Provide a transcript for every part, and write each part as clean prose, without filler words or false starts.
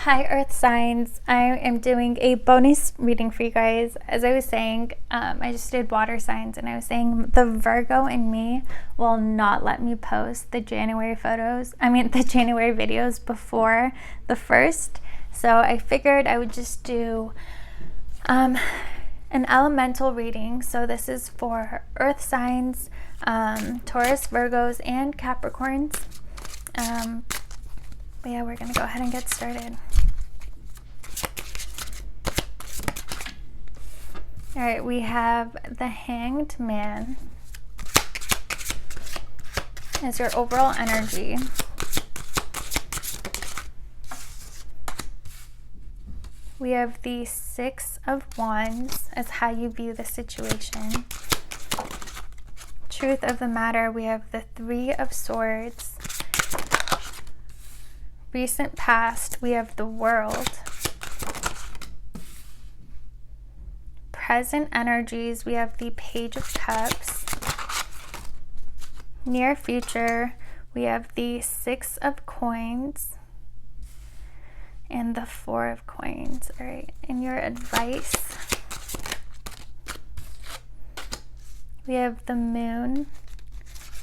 Hi Earth signs, I am doing a bonus reading for you guys. As I was saying, I just did water signs, and I was saying the Virgo in me will not let me post the January videos before the 1st. So I figured I would just do an elemental reading. So this is for Earth signs, Taurus, Virgos, and Capricorns. But yeah, we're gonna go ahead and get started. All right, we have the Hanged Man as your overall energy. We have the Six of Wands as how you view the situation. Truth of the matter, we have the Three of Swords. Recent past, we have the World. Present energies, we have the Page of Cups. Near future, we have the Six of Coins and the Four of Coins. All right, and your advice, we have the Moon,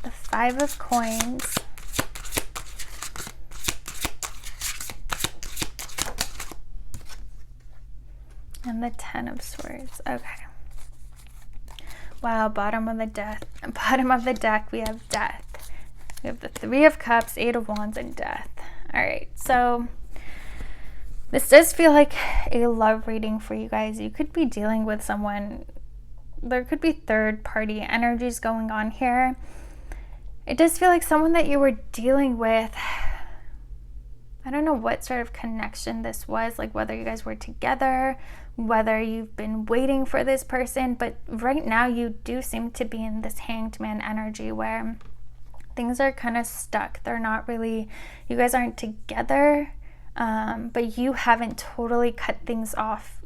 the Five of Coins, and the Ten of Swords. Okay. Wow, bottom of the deck, we have Death. We have the Three of Cups, Eight of Wands, and Death. All right, so this does feel like a love reading for you guys. You could be dealing with someone. There could be third-party energies going on here. It does feel like someone that you were dealing with. I don't know what sort of connection this was, like whether you guys were together, whether you've been waiting for this person, but right now you do seem to be in this Hanged Man energy where things are kind of stuck. They're not really, you guys aren't together, but you haven't totally cut things off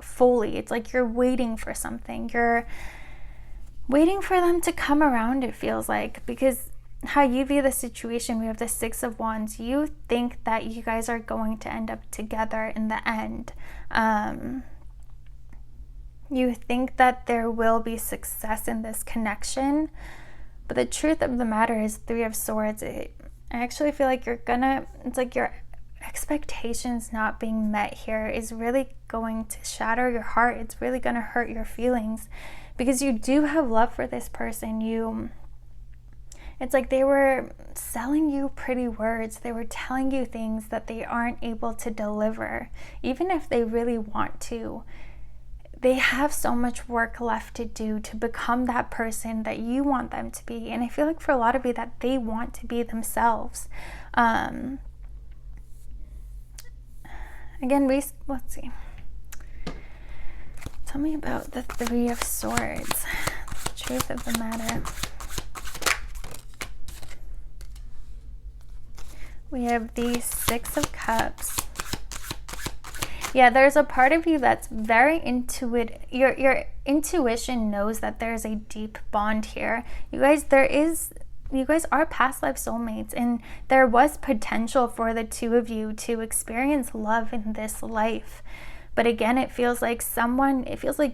fully. It's like you're waiting for something. You're waiting for them to come around, it feels like, because how you view the situation, we have the Six of Wands. You think that you guys are going to end up together in the end. You think that there will be success in this connection, but the truth of the matter is Three of Swords. I actually feel like it's like your expectations not being met here is really going to shatter your heart. It's really going to hurt your feelings because you do have love for this person. It's like they were selling you pretty words. They were telling you things that they aren't able to deliver. Even if they really want to, they have so much work left to do to become that person that you want them to be. And I feel like for a lot of you that they want to be themselves. Again, let's see. Tell me about the Three of Swords. The truth of the matter. We have the Six of Cups. Yeah, there's a part of you that's very intuitive. Your intuition knows that there's a deep bond here. You guys are past life soulmates, and there was potential for the two of you to experience love in this life. But again, it feels like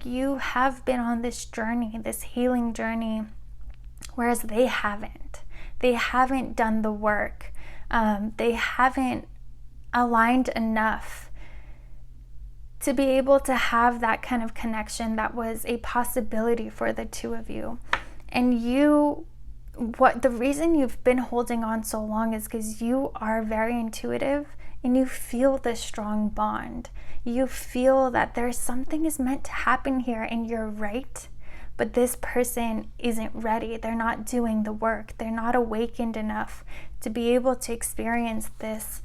you have been on this journey, this healing journey, whereas they haven't. They haven't done the work. They haven't aligned enough to be able to have that kind of connection that was a possibility for the two of you. And the reason you've been holding on so long is because you are very intuitive and you feel this strong bond. You feel that there's something is meant to happen here and you're right. But this person isn't ready. They're not doing the work. They're not awakened enough to be able to experience this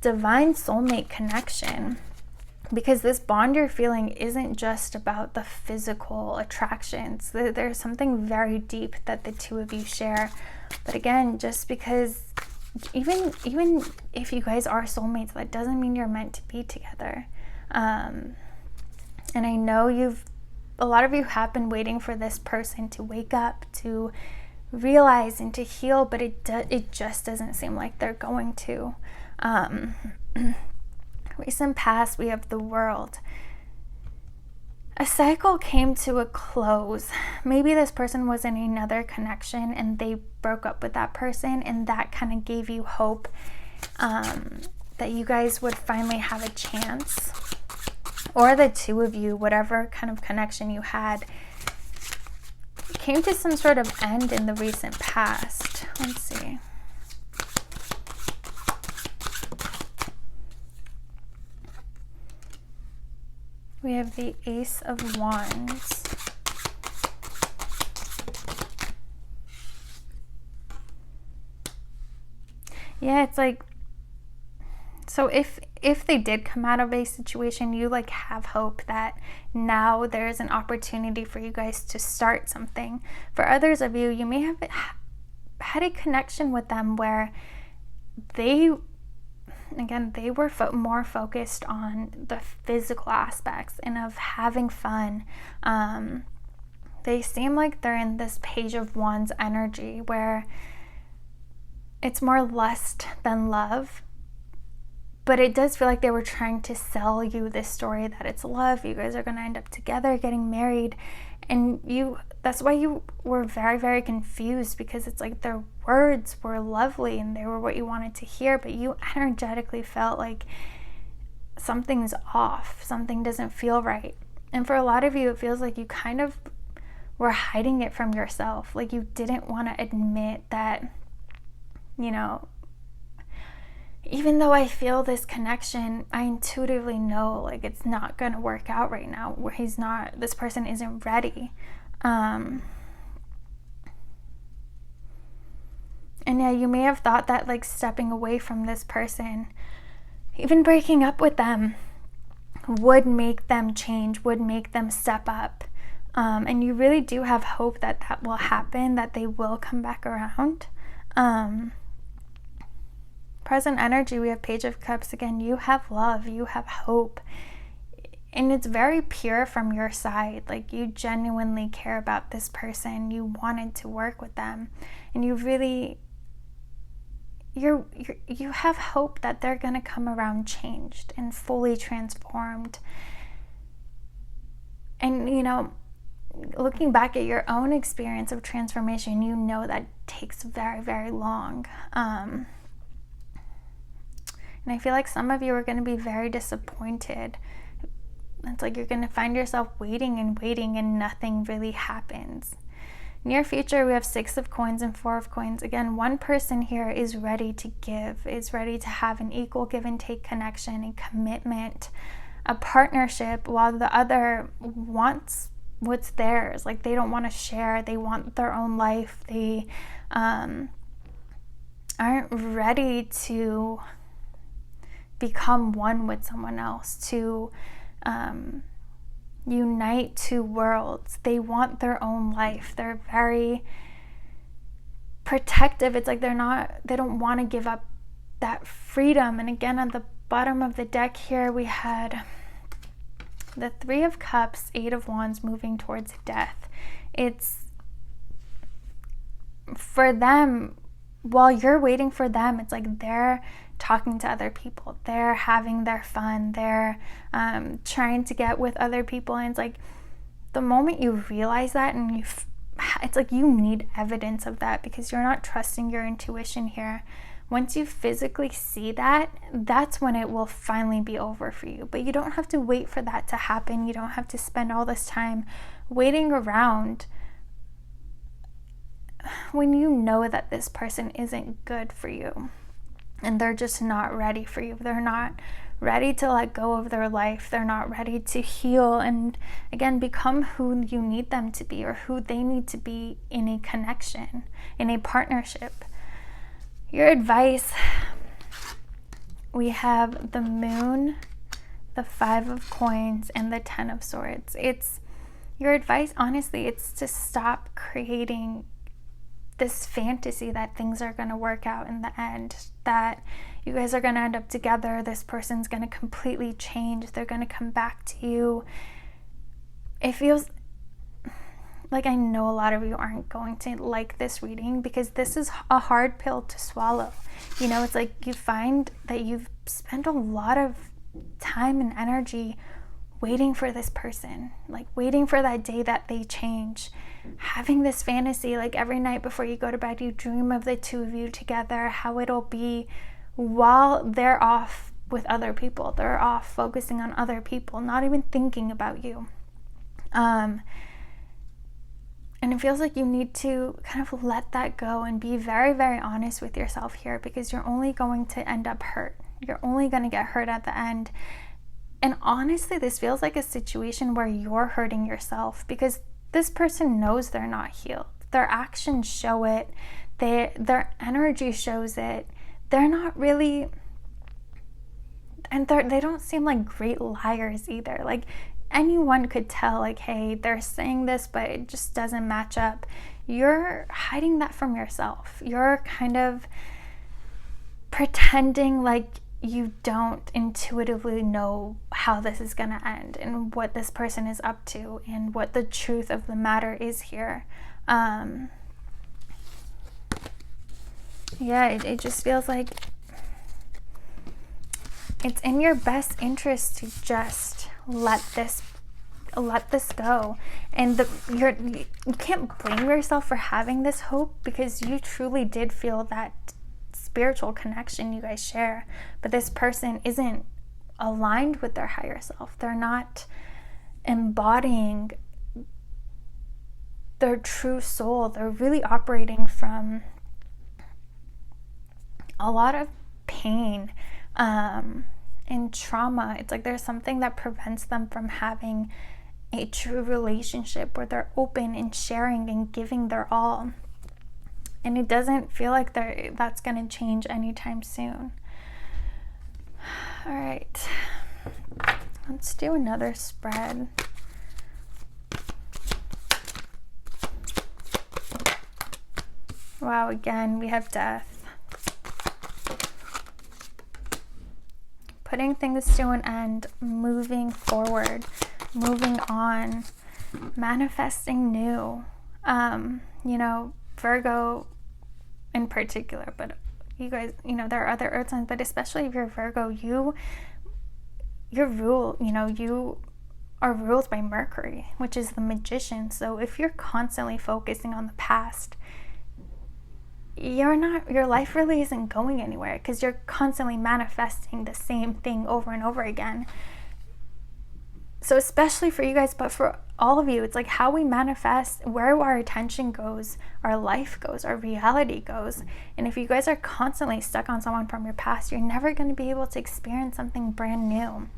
divine soulmate connection. Because this bond you're feeling isn't just about the physical attractions. There's something very deep that the two of you share. But again, just because even if you guys are soulmates, that doesn't mean you're meant to be together. And I know a lot of you have been waiting for this person to wake up, to realize and to heal, but it just doesn't seem like they're going to. Recent past, we have the World. A cycle came to a close. Maybe this person was in another connection and they broke up with that person, and that kind of gave you hope that you guys would finally have a chance. Or the two of you, whatever kind of connection you had, came to some sort of end in the recent past. Let's see. We have the Ace of Wands. Yeah, it's like, so if they did come out of a situation, you like have hope that now there's an opportunity for you guys to start something. For others of you, you may have had a connection with them where they were more focused on the physical aspects and of having fun. They seem like they're in this Page of Wands energy where it's more lust than love. But it does feel like they were trying to sell you this story that it's love. You guys are going to end up together, getting married. And that's why you were very, very confused, because it's like their words were lovely and they were what you wanted to hear, but you energetically felt like something's off. Something doesn't feel right. And for a lot of you, it feels like you kind of were hiding it from yourself. Like you didn't want to admit that, you know, even though I feel this connection, I intuitively know like it's not going to work out right now. Where this person isn't ready. And yeah, you may have thought that like stepping away from this person, even breaking up with them, would make them change, would make them step up. And you really do have hope that that will happen, that they will come back around. Present energy, we have Page of Cups. Again, you have love, you have hope, and it's very pure from your side. Like you genuinely care about this person, you wanted to work with them, and you really you have hope that they're going to come around changed and fully transformed. And you know, looking back at your own experience of transformation, you know that takes very, very long. And I feel like some of you are going to be very disappointed. It's like you're going to find yourself waiting and nothing really happens. Near future, we have 6 of Coins and 4 of Coins. Again, one person here is ready to give, is ready to have an equal give and take connection, a commitment, a partnership, while the other wants what's theirs. Like they don't want to share. They want their own life. They aren't ready to become one with someone else, to unite two worlds. They want their own life. They're very protective. It's like they don't want to give up that freedom. And again, on the bottom of the deck here, we had the 3 of Cups, 8 of Wands moving towards death. It's for them, while you're waiting for them, it's like they're talking to other people, they're having their fun, they're trying to get with other people. And it's like the moment you realize that, and it's like you need evidence of that, because you're not trusting your intuition here. Once you physically see that, that's when it will finally be over for you. But you don't have to wait for that to happen. You don't have to spend all this time waiting around when you know that this person isn't good for you. And they're just not ready for you. They're not ready to let go of their life. They're not ready to heal and, again, become who you need them to be, or who they need to be in a connection, in a partnership. Your advice, we have the Moon, the 5 of Coins, and the 10 of Swords. It's your advice, honestly, it's to stop creating this fantasy that things are going to work out in the end, that you guys are going to end up together, this person's going to completely change, they're going to come back to you. It feels like, I know a lot of you aren't going to like this reading because this is a hard pill to swallow. You know, it's like you find that you've spent a lot of time and energy waiting for this person, like waiting for that day that they change, having this fantasy, like every night before you go to bed, you dream of the two of you together, how it'll be while they're off with other people. They're off focusing on other people, not even thinking about you. And it feels like you need to kind of let that go and be very, very honest with yourself here, because you're only going to end up hurt. You're only going to get hurt at the end. And honestly, this feels like a situation where you're hurting yourself, because this person knows they're not healed. Their actions show it. Their energy shows it. They're not really, and they don't seem like great liars either. Like, anyone could tell, like, hey, they're saying this, but it just doesn't match up. You're hiding that from yourself. You're kind of pretending like you don't intuitively know how this is going to end and what this person is up to and what the truth of the matter is here. It just feels like it's in your best interest to just let this go. And you can't blame yourself for having this hope, because you truly did feel that spiritual connection you guys share, but this person isn't aligned with their higher self. They're not embodying their true soul. They're really operating from a lot of pain and trauma. It's like there's something that prevents them from having a true relationship where they're open and sharing and giving their all. And it doesn't feel like that's going to change anytime soon. All right. Let's do another spread. Wow, again, we have death. Putting things to an end, moving forward, moving on, manifesting new. Virgo in particular, but you guys, there are other earth signs, but especially if you're Virgo, you are ruled by Mercury, which is the magician. So if you're constantly focusing on the past, your life really isn't going anywhere, because you're constantly manifesting the same thing over and over again. So especially for you guys, but for all of you, it's like how we manifest, where our attention goes, our life goes, our reality goes. And if you guys are constantly stuck on someone from your past, you're never going to be able to experience something brand new.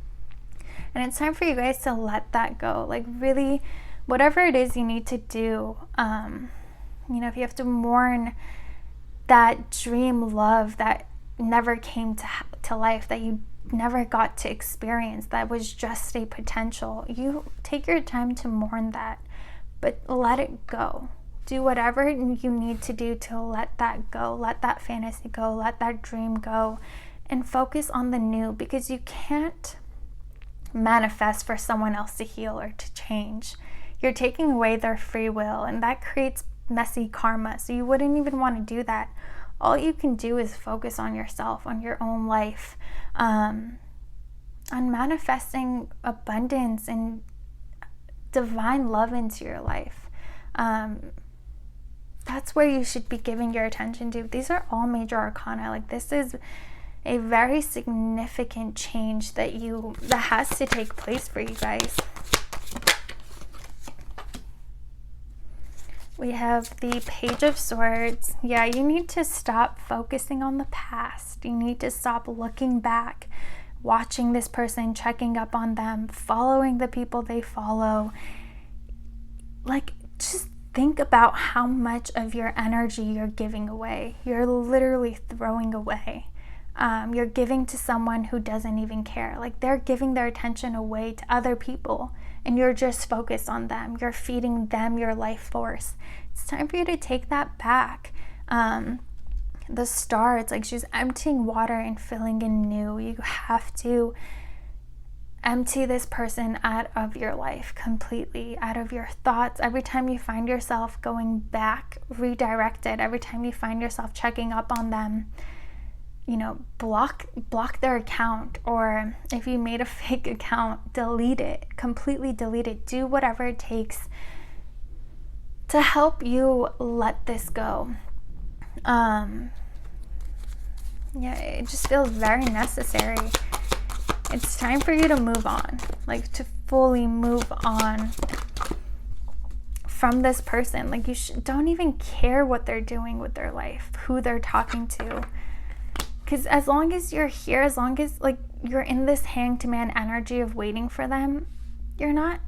And it's time for you guys to let that go. Like, really, whatever it is you need to do, if you have to mourn that dream love that never came to life, that you never got to experience, that was just a potential, you take your time to mourn that, but let it go. Do whatever you need to do to let that go, let that fantasy go, let that dream go, and focus on the new, because you can't manifest for someone else to heal or to change. You're taking away their free will, and that creates messy karma, so you wouldn't even want to do that. All you can do is focus on yourself, on your own life, on manifesting abundance and divine love into your life. That's where you should be giving your attention to. These are all major arcana. Like, this is a very significant change that has to take place for you guys. We have the Page of Swords. Yeah, you need to stop focusing on the past. You need to stop looking back, watching this person, checking up on them, following the people they follow. Like, just think about how much of your energy you're giving away. You're literally throwing away. You're giving to someone who doesn't even care. Like, they're giving their attention away to other people, and you're just focused on them. You're feeding them your life force. It's time for you to take that back. The star, it's like she's emptying water and filling in new. You have to empty this person out of your life completely, out of your thoughts. Every time you find yourself going back, redirect it. Every time you find yourself checking up on them, you know, block their account. Or if you made a fake account, delete it, completely delete it. Do whatever it takes to help you let this go. Yeah, it just feels very necessary. It's time for you to move on, like to fully move on from this person. Like you don't even care what they're doing with their life, who they're talking to. Because as long as you're here, as long as like you're in this hanged man energy of waiting for them, you're not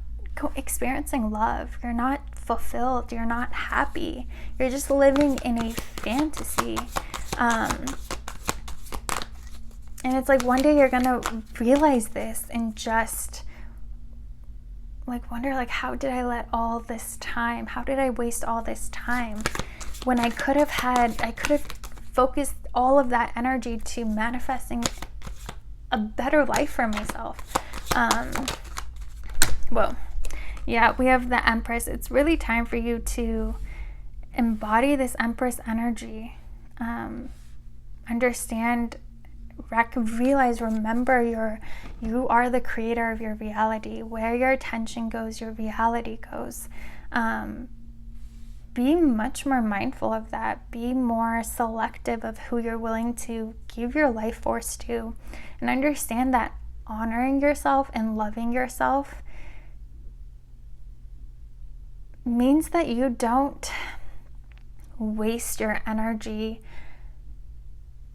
experiencing love. You're not fulfilled. You're not happy. You're just living in a fantasy. And it's like one day you're gonna realize this and just like wonder, like, how did I let all this time, how did I waste all this time when I could have focused all of that energy to manifesting a better life for myself. Well, yeah, we have the Empress. It's really time for you to embody this Empress energy. Understand, realize, remember you are the creator of your reality. Where your attention goes, your reality goes. Be much more mindful of that. Be more selective of who you're willing to give your life force to, and understand that honoring yourself and loving yourself means that you don't waste your energy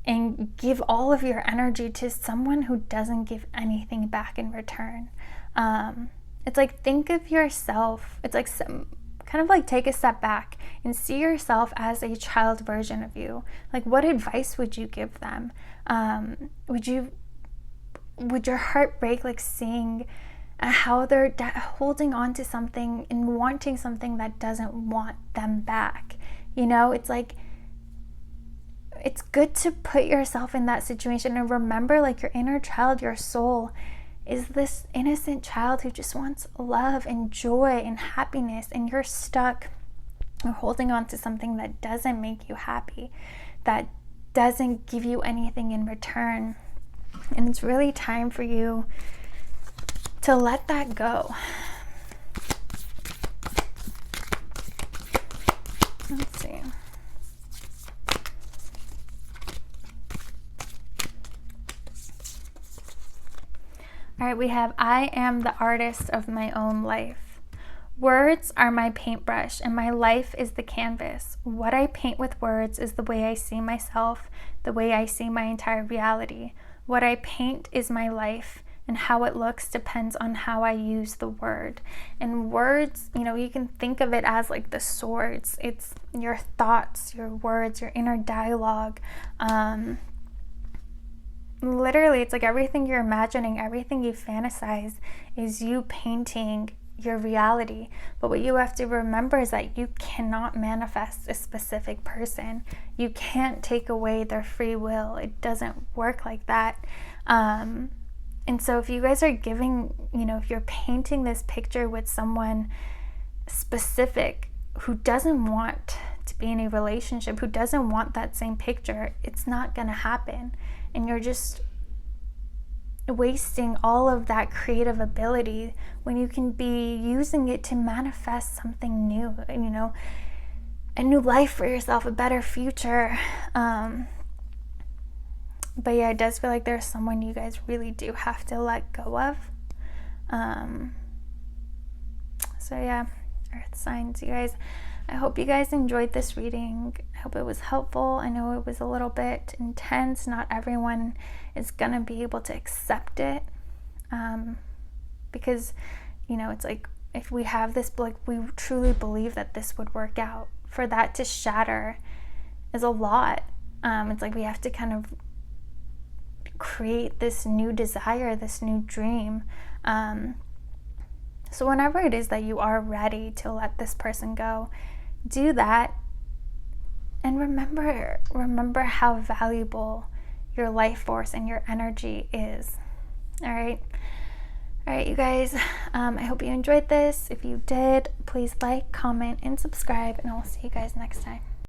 and give all of your energy to someone who doesn't give anything back in return. It's like, think of yourself, it's like kind of like take a step back and see yourself as a child version of you. Like, what advice would you give them? Would your heart break, like seeing how they're holding on to something and wanting something that doesn't want them back? You know, it's like, it's good to put yourself in that situation and remember, like, your inner child, your soul is this innocent child who just wants love and joy and happiness, and you're stuck or holding on to something that doesn't make you happy, that doesn't give you anything in return. And it's really time for you to let that go. Let's see. All right, we have, I am the artist of my own life. Words are my paintbrush and my life is the canvas. What I paint with words is the way I see myself, the way I see my entire reality. What I paint is my life, and how it looks depends on how I use the word. And words, you know, you can think of it as like the swords. It's your thoughts, your words, your inner dialogue. Literally, it's like everything you're imagining, everything you fantasize is you painting your reality. But what you have to remember is that you cannot manifest a specific person. You can't take away their free will. It doesn't work like that. And so if you guys are giving, you know, if you're painting this picture with someone specific who doesn't want to be in a relationship, who doesn't want that same picture, it's not going to happen. And you're just wasting all of that creative ability when you can be using it to manifest something new, you know, a new life for yourself, a better future. But yeah, it does feel like there's someone you guys really do have to let go of. So yeah, Earth signs, you guys, I hope you guys enjoyed this reading. I hope it was helpful. I know it was a little bit intense. Not everyone is gonna be able to accept it, because, you know, it's like, if we have this, like, we truly believe that this would work out, for that to shatter is a lot. It's like we have to kind of create this new desire, this new dream. So whenever it is that you are ready to let this person go, do that, and remember how valuable your life force and your energy is. All right, All right, you guys, I hope you enjoyed this. If you did, please like, comment, and subscribe, and I'll see you guys next time.